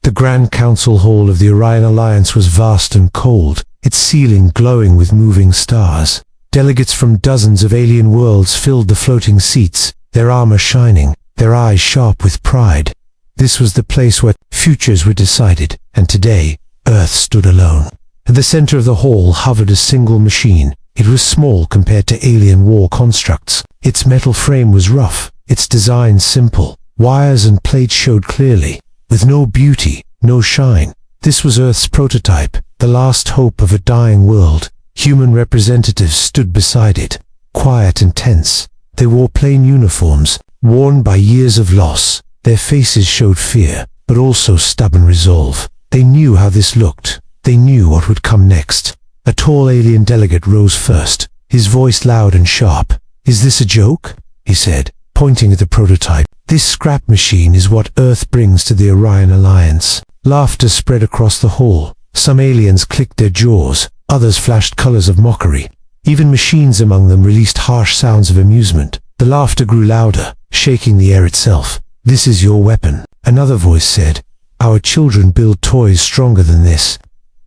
The Grand Council Hall of the Orion Alliance was vast and cold, its ceiling glowing with moving stars. Delegates from dozens of alien worlds filled the floating seats, their armor shining, their eyes sharp with pride. This was the place where futures were decided, and today, Earth stood alone. At the center of the hall hovered a single machine. It was small compared to alien war constructs. Its metal frame was rough, its design simple. Wires and plates showed clearly, with no beauty, no shine. This was Earth's prototype, the last hope of a dying world. Human representatives stood beside it, quiet and tense. They wore plain uniforms, worn by years of loss. Their faces showed fear, but also stubborn resolve. They knew how this looked. They knew what would come next. A tall alien delegate rose first, his voice loud and sharp. "Is this a joke?" he said, pointing at the prototype. "This scrap machine is what Earth brings to the Orion Alliance." Laughter spread across the hall. Some aliens clicked their jaws, others flashed colors of mockery. Even machines among them released harsh sounds of amusement. The laughter grew louder, shaking the air itself. "This is your weapon," another voice said. "Our children build toys stronger than this."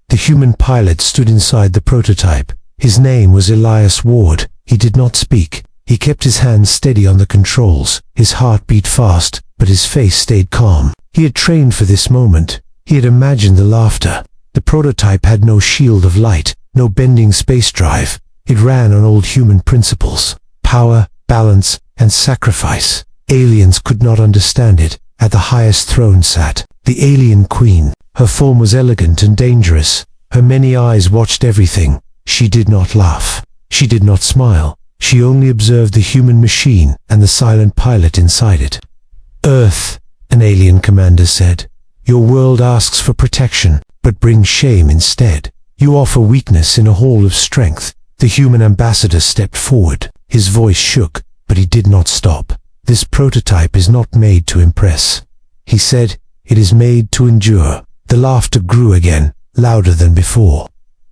The human pilot stood inside the prototype. His name was Elias Ward. He did not speak. He kept his hands steady on the controls. His heart beat fast, but his face stayed calm. He had trained for this moment. He had imagined the laughter. The prototype had no shield of light, no bending space drive. It ran on old human principles: power, balance, and sacrifice. Aliens could not understand it. At the highest throne sat the alien queen. Her form was elegant and dangerous. Her many eyes watched everything. She did not laugh. She did not smile. She only observed the human machine and the silent pilot inside it. "Earth," an alien commander said, "your world asks for protection, but brings shame instead. You offer weakness in a hall of strength." The human ambassador stepped forward. His voice shook, but he did not stop. "This prototype is not made to impress," he said. "It is made to endure." The laughter grew again, louder than before.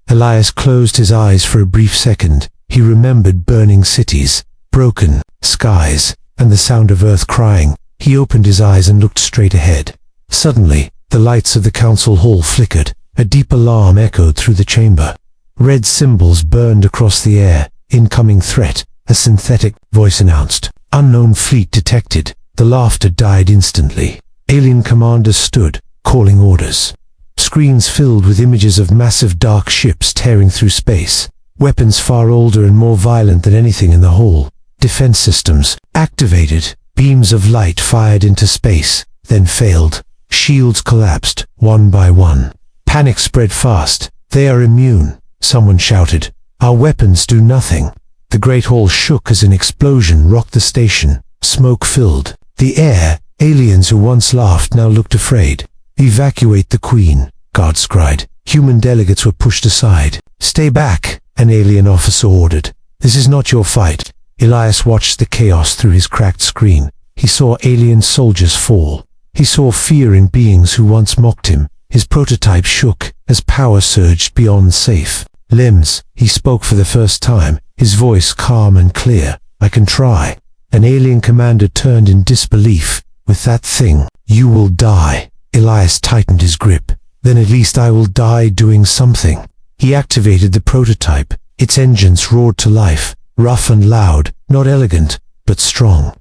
Elias closed his eyes for a brief second. He remembered burning cities, broken skies, and the sound of Earth crying. He opened his eyes and looked straight ahead. Suddenly, the lights of the council hall flickered. A deep alarm echoed through the chamber. Red symbols burned across the air. "Incoming threat," a synthetic voice announced. "Unknown fleet detected." The laughter died instantly. Alien commanders stood, calling orders. Screens filled with images of massive dark ships tearing through space. Weapons far older and more violent than anything in the hall. Defense systems activated. Beams of light fired into space, then failed. Shields collapsed, one by one. Panic spread fast. "They are immune," someone shouted. "Our weapons do nothing." The great hall shook as an explosion rocked the station. Smoke filled the air. Aliens who once laughed now looked afraid. "Evacuate the Queen," guards cried. Human delegates were pushed aside. "Stay back," an alien officer ordered. "This is not your fight." Elias watched the chaos through his cracked screen. He saw alien soldiers fall. He saw fear in beings who once mocked him. His prototype shook as power surged beyond safe limbs. He spoke for the first time, his voice calm and clear. "I can try." An alien commander turned in disbelief. "With that thing, you will die." Elias tightened his grip. "Then at least I will die doing something." He activated the prototype. Its engines roared to life, rough and loud, not elegant, but strong.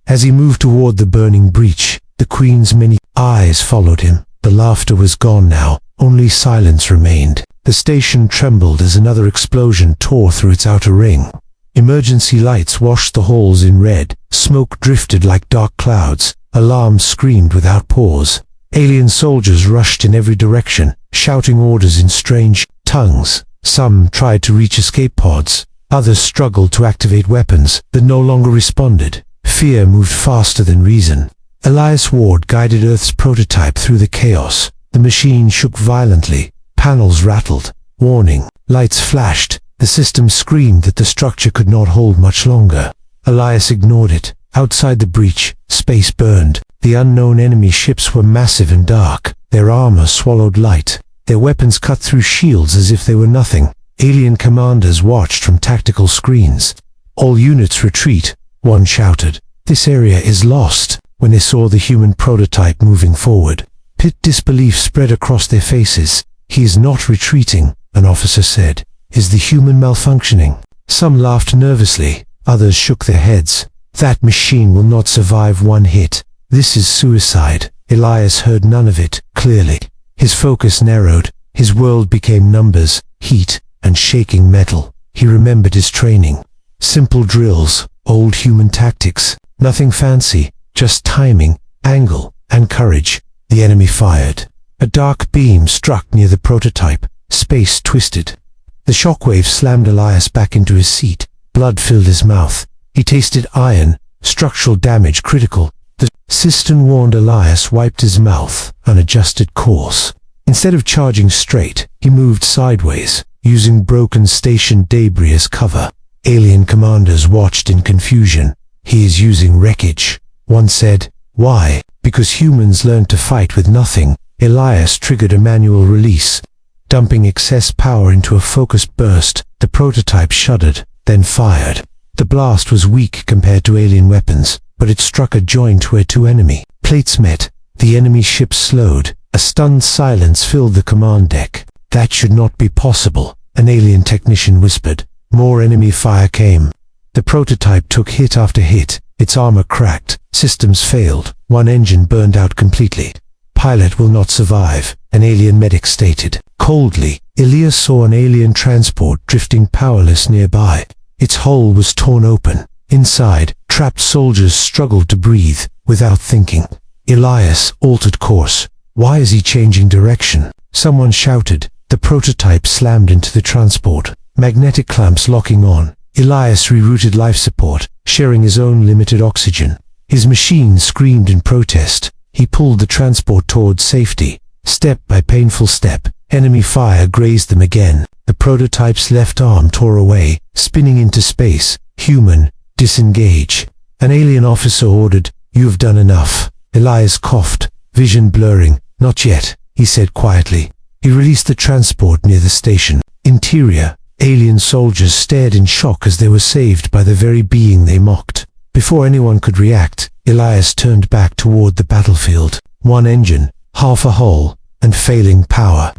As he moved toward the burning breach, the Queen's many eyes followed him. The laughter was gone now, only silence remained. The station trembled as another explosion tore through its outer ring. Emergency lights washed the halls in red. Smoke drifted like dark clouds. Alarms screamed without pause. Alien soldiers rushed in every direction, shouting orders in strange tongues. Some tried to reach escape pods. Others struggled to activate weapons that no longer responded. Fear moved faster than reason. Elias Ward guided Earth's prototype through the chaos. The machine shook violently. Panels rattled. Warning. Lights flashed. The system screamed that the structure could not hold much longer. Elias ignored it. Outside the breach, space burned. The unknown enemy ships were massive and dark. Their armor swallowed light. Their weapons cut through shields as if they were nothing. Alien commanders watched from tactical screens. "All units retreat," one shouted. "This area is lost," when they saw the human prototype moving forward. Disbelief spread across their faces. "He is not retreating," an officer said. "Is the human malfunctioning?" Some laughed nervously, others shook their heads. "That machine will not survive one hit. This is suicide." Elias heard none of it clearly. His focus narrowed. His world became numbers, heat, and shaking metal. He remembered his training. Simple drills, old human tactics, nothing fancy, just timing, angle, and courage. The enemy fired. A dark beam struck near the prototype. Space twisted. The shockwave slammed Elias back into his seat. Blood filled his mouth. He tasted iron, structural damage critical. The cistern warned Elias wiped his mouth, an adjusted course. Instead of charging straight, he moved sideways, using broken station debris as cover. Alien commanders watched in confusion. "He is using wreckage," one said. "Why?" "Because humans learned to fight with nothing." Elias triggered a manual release. Dumping excess power into a focused burst, the prototype shuddered, then fired. The blast was weak compared to alien weapons, but it struck a joint where two enemy plates met. The enemy ship slowed. A stunned silence filled the command deck. "That should not be possible," an alien technician whispered. More enemy fire came. The prototype took hit after hit. Its armor cracked. Systems failed. One engine burned out completely. "Pilot will not survive," an alien medic stated. Coldly, Elias saw an alien transport drifting powerless nearby. Its hull was torn open. Inside, trapped soldiers struggled to breathe, without thinking. Elias altered course. "Why is he changing direction?" Someone shouted. The prototype slammed into the transport. Magnetic clamps locking on. Elias rerouted life support, sharing his own limited oxygen. His machine screamed in protest. He pulled the transport towards safety. Step by painful step, enemy fire grazed them again. The prototype's left arm tore away, spinning into space. "Human, disengage." An alien officer ordered. "You have done enough." Elias coughed, vision blurring. "Not yet," he said quietly. He released the transport near the station. Interior, alien soldiers stared in shock as they were saved by the very being they mocked. Before anyone could react, Elias turned back toward the battlefield. One engine, half a hull, and failing power.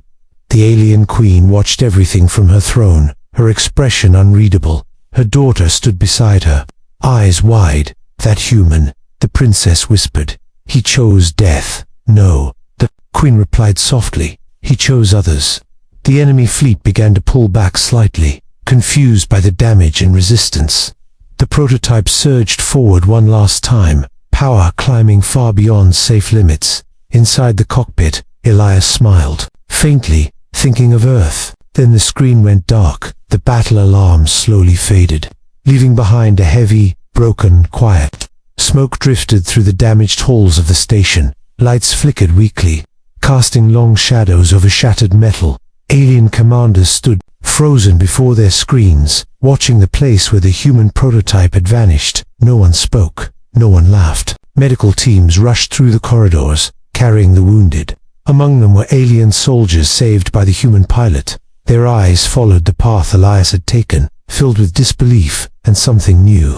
The alien queen watched everything from her throne, her expression unreadable. Her daughter stood beside her, eyes wide. "That human," the princess whispered. "He chose death." "No," the queen replied softly. "He chose others." The enemy fleet began to pull back slightly, confused by the damage and resistance. The prototype surged forward one last time, power climbing far beyond safe limits. Inside the cockpit, Elias smiled, faintly, thinking of Earth. Then the screen went dark. The battle alarm slowly faded, leaving behind a heavy, broken quiet. Smoke drifted through the damaged halls of the station. Lights flickered weakly, casting long shadows over shattered metal. Alien commanders stood, frozen before their screens, watching the place where the human prototype had vanished. No one spoke. No one laughed. Medical teams rushed through the corridors, carrying the wounded. Among them were alien soldiers saved by the human pilot. Their eyes followed the path Elias had taken, filled with disbelief and something new.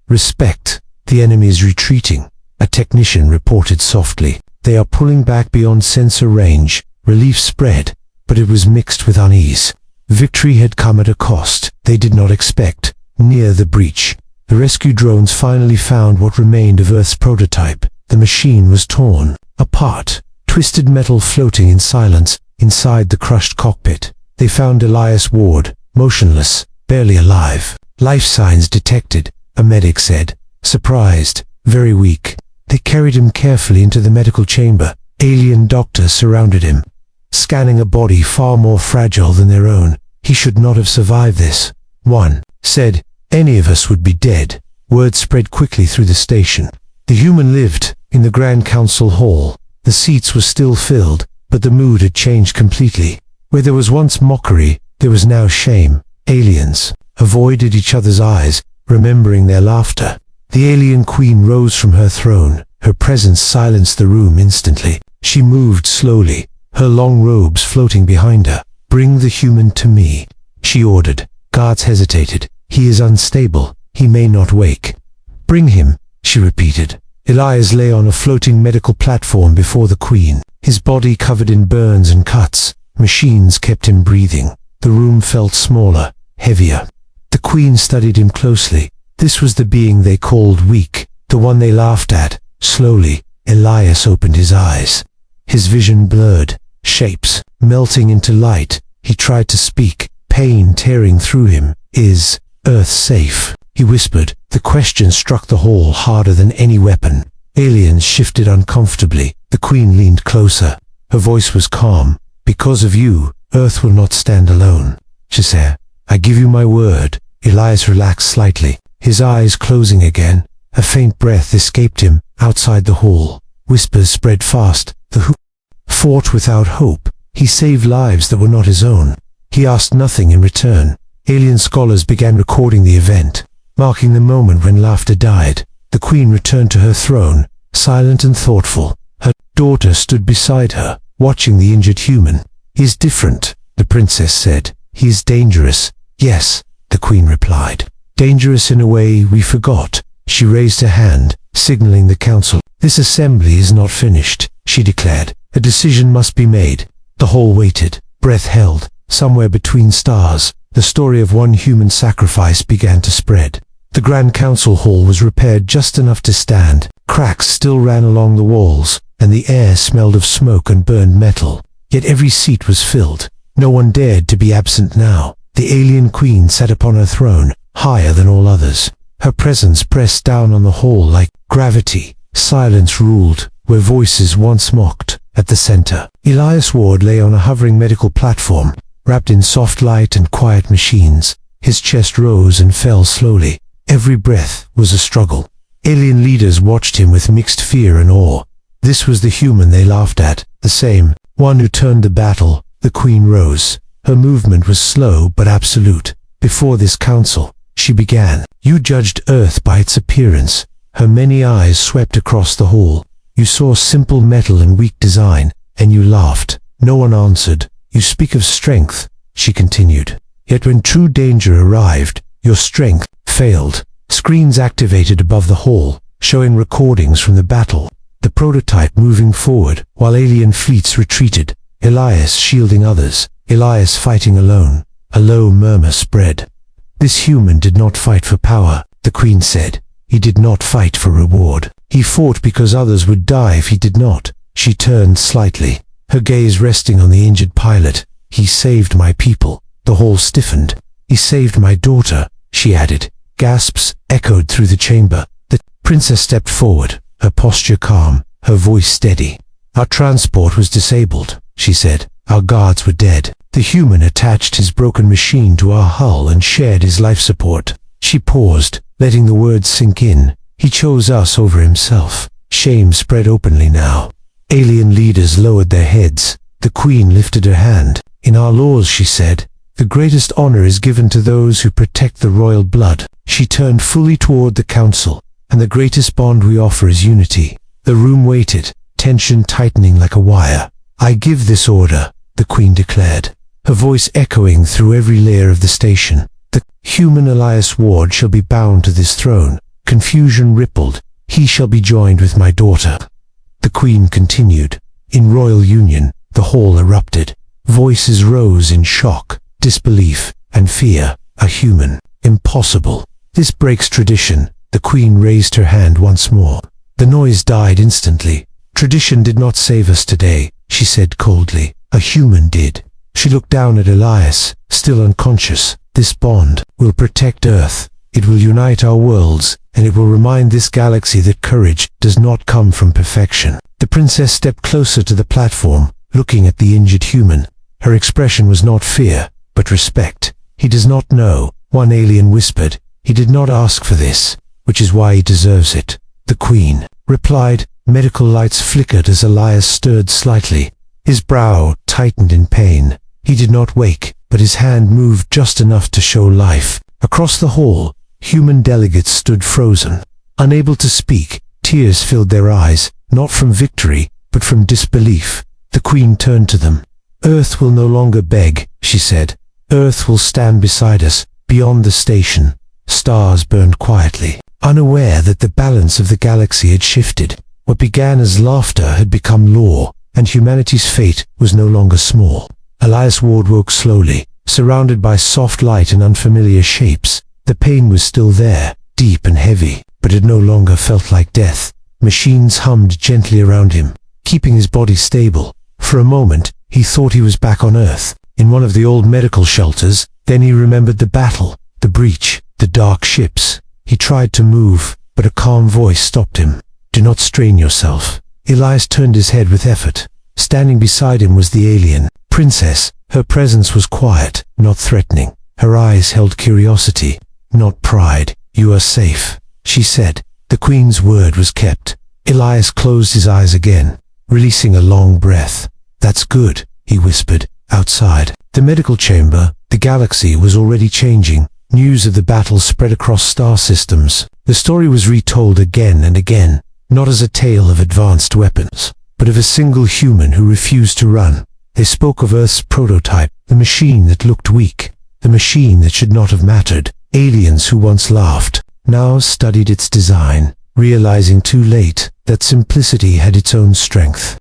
"Respect. The enemy is retreating," a technician reported softly. "They are pulling back beyond sensor range." Relief spread, but it was mixed with unease. Victory had come at a cost they did not expect. Near the breach, the rescue drones finally found what remained of Earth's prototype. The machine was torn apart, twisted metal floating in silence inside the crushed cockpit. They found Elias Ward, motionless, barely alive. "Life signs detected," a medic said. "Surprised, very weak." They carried him carefully into the medical chamber. Alien doctors surrounded him, scanning a body far more fragile than their own. "He should not have survived this," one said. "Any of us would be dead." Word spread quickly through the station. The human lived in the Grand Council Hall. The seats were still filled, but the mood had changed completely. Where there was once mockery, there was now shame. Aliens avoided each other's eyes, remembering their laughter. The alien queen rose from her throne. Her presence silenced the room instantly. She moved slowly, her long robes floating behind her. "Bring the human to me," she ordered. Guards hesitated. "He is unstable. He may not wake." "Bring him," she repeated. Elias lay on a floating medical platform before the queen. His body covered in burns and cuts. Machines kept him breathing. The room felt smaller, heavier. The Queen studied him closely. This was the being they called weak, the one they laughed at. Slowly, Elias opened his eyes. His vision blurred, shapes melting into light. He tried to speak, pain tearing through him. "Is Earth safe?" he whispered. The question struck the hall harder than any weapon. Aliens shifted uncomfortably. The Queen leaned closer. Her voice was calm. "Because of you, Earth will not stand alone," she said. "I give you my word." Elias relaxed slightly, his eyes closing again. A faint breath escaped him. Outside the hall, whispers spread fast. The who fought without hope. He saved lives that were not his own. He asked nothing in return. Alien scholars began recording the event, marking the moment when laughter died. The Queen returned to her throne, silent and thoughtful. Her daughter stood beside her, watching the injured human. "He is different," the princess said. "He is dangerous." "Yes," the Queen replied. "Dangerous in a way we forgot." She raised her hand, signaling the council. "This assembly is not finished," she declared. "A decision must be made." The hall waited, breath held. Somewhere between stars, the story of one human sacrifice began to spread. The Grand Council Hall was repaired just enough to stand. Cracks still ran along the walls, and the air smelled of smoke and burned metal. Yet every seat was filled. No one dared to be absent now. The alien queen sat upon her throne, higher than all others. Her presence pressed down on the hall like gravity. Silence ruled, where voices once mocked. At the center, Elias Ward lay on a hovering medical platform, wrapped in soft light and quiet machines. His chest rose and fell slowly. Every breath was a struggle. Alien leaders watched him with mixed fear and awe. This was the human they laughed at, the same one who turned the battle. The Queen rose. Her movement was slow but absolute. "Before this council," she began, "you judged Earth by its appearance." Her many eyes swept across the hall. "You saw simple metal and weak design, and you laughed. No one answered. You speak of strength," she continued. "Yet when true danger arrived, your strength failed." Screens activated above the hall, showing recordings from the battle. The prototype moving forward, while alien fleets retreated. Elias shielding others. Elias fighting alone. A low murmur spread. "This human did not fight for power," the Queen said. "He did not fight for reward. He fought because others would die if he did not." She turned slightly, her gaze resting on the injured pilot. "He saved my people." The hall stiffened. "He saved my daughter," she added. Gasps echoed through the chamber. The princess stepped forward, her posture calm, her voice steady. "Our transport was disabled," she said. "Our guards were dead. The human attached his broken machine to our hull and shared his life support." She paused, letting the words sink in. "He chose us over himself." Shame spread openly now. Alien leaders lowered their heads. The Queen lifted her hand. "In our laws," she said, "the greatest honor is given to those who protect the royal blood." She turned fully toward the council. "And the greatest bond we offer is unity." The room waited, tension tightening like a wire. "I give this order," the Queen declared, her voice echoing through every layer of the station. "The human Elias Ward shall be bound to this throne." Confusion rippled. "He shall be joined with my daughter." The Queen continued. In royal union, the hall erupted. Voices rose in shock, disbelief, and fear. "A human. Impossible. This breaks tradition." The Queen raised her hand once more. The noise died instantly. "Tradition did not save us today," she said coldly. "A human did." She looked down at Elias, still unconscious. "This bond will protect Earth. It will unite our worlds, and it will remind this galaxy that courage does not come from perfection." The princess stepped closer to the platform, looking at the injured human. Her expression was not fear, but respect. "He does not know," one alien whispered. "He did not ask for this, which is why he deserves it." The Queen replied. Medical lights flickered as Elias stirred slightly. His brow tightened in pain. He did not wake, but his hand moved just enough to show life. Across the hall, human delegates stood frozen, unable to speak. Tears filled their eyes, not from victory, but from disbelief. The Queen turned to them. "Earth will no longer beg," she said. "Earth will stand beside us, beyond the station." Stars burned quietly, unaware that the balance of the galaxy had shifted. What began as laughter had become law. and humanity's fate was no longer small. Elias Ward woke slowly, surrounded by soft light and unfamiliar shapes. The pain was still there, deep and heavy, but it no longer felt like death. Machines hummed gently around him, keeping his body stable. For a moment, he thought he was back on Earth, in one of the old medical shelters. Then he remembered the battle, the breach, the dark ships. He tried to move, but a calm voice stopped him. "Do not strain yourself." Elias turned his head with effort. Standing beside him was the alien princess. Her presence was quiet, not threatening. Her eyes held curiosity, not pride. "You are safe," she said. The queen's word was kept. Elias closed his eyes again, releasing a long breath. "That's good," he whispered. Outside the medical chamber, the galaxy was already changing. News of the battle spread across star systems. The story was retold again and again, not as a tale of advanced weapons, but of a single human who refused to run. They spoke of Earth's prototype, the machine that looked weak, the machine that should not have mattered. Aliens who once laughed, now studied its design, realizing too late that simplicity had its own strength.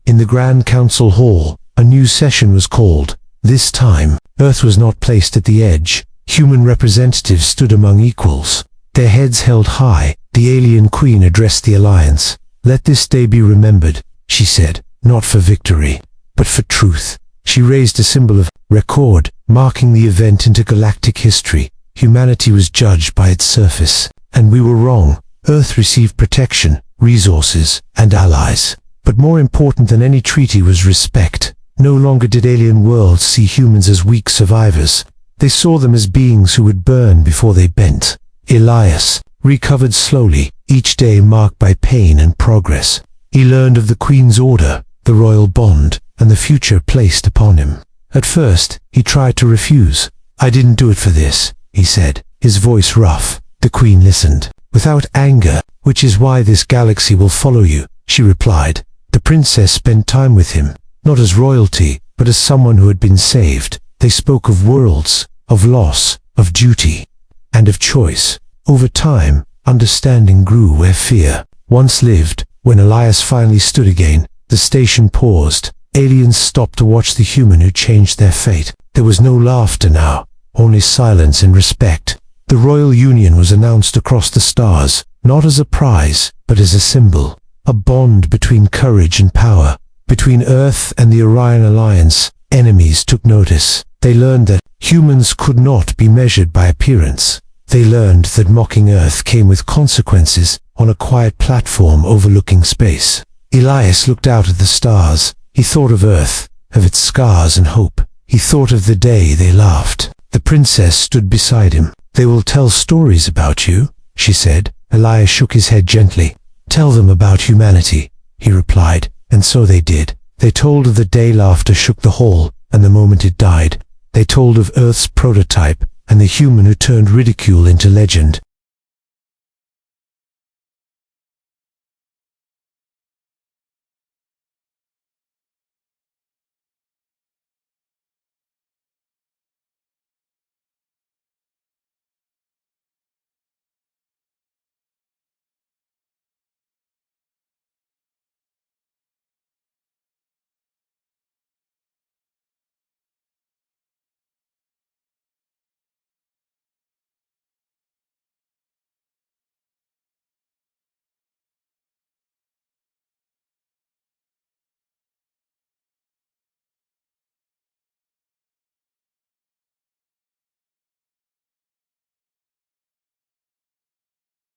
In the Grand Council Hall, a new session was called. This time, Earth was not placed at the edge. Human representatives stood among equals, their heads held high. The alien queen addressed the alliance. "Let this day be remembered," she said, "not for victory, but for truth." She raised a symbol of record, marking the event into galactic history. Humanity was judged by its surface, and we were wrong. Earth received protection, resources, and allies. But more important than any treaty was respect. No longer did alien worlds see humans as weak survivors. They saw them as beings who would burn before they bent. Elias recovered slowly, each day marked by pain and progress. He learned of the Queen's order, the royal bond, and the future placed upon him. At first, he tried to refuse. "I didn't do it for this," he said, his voice rough. The Queen listened, without anger. "Which is why this galaxy will follow you," she replied. The princess spent time with him, not as royalty, but as someone who had been saved. They spoke of worlds, of loss, of duty, and of choice. Over time, understanding grew where fear once lived. When Elias finally stood again, the station paused. Aliens stopped to watch the human who changed their fate. There was no laughter now, only silence and respect. The royal union was announced across the stars, not as a prize, but as a symbol. A bond between courage and power. Between Earth and the Orion Alliance, enemies took notice. They learned that humans could not be measured by appearance. They learned that mocking Earth came with consequences. On a quiet platform overlooking space, Elias looked out at the stars. He thought of Earth, of its scars and hope. He thought of the day they laughed. The princess stood beside him. "They will tell stories about you," she said. Elias shook his head gently. "Tell them about humanity," he replied. And so they did. They told of the day laughter shook the hall, and the moment it died. They told of Earth's prototype, and the human who turned ridicule into legend.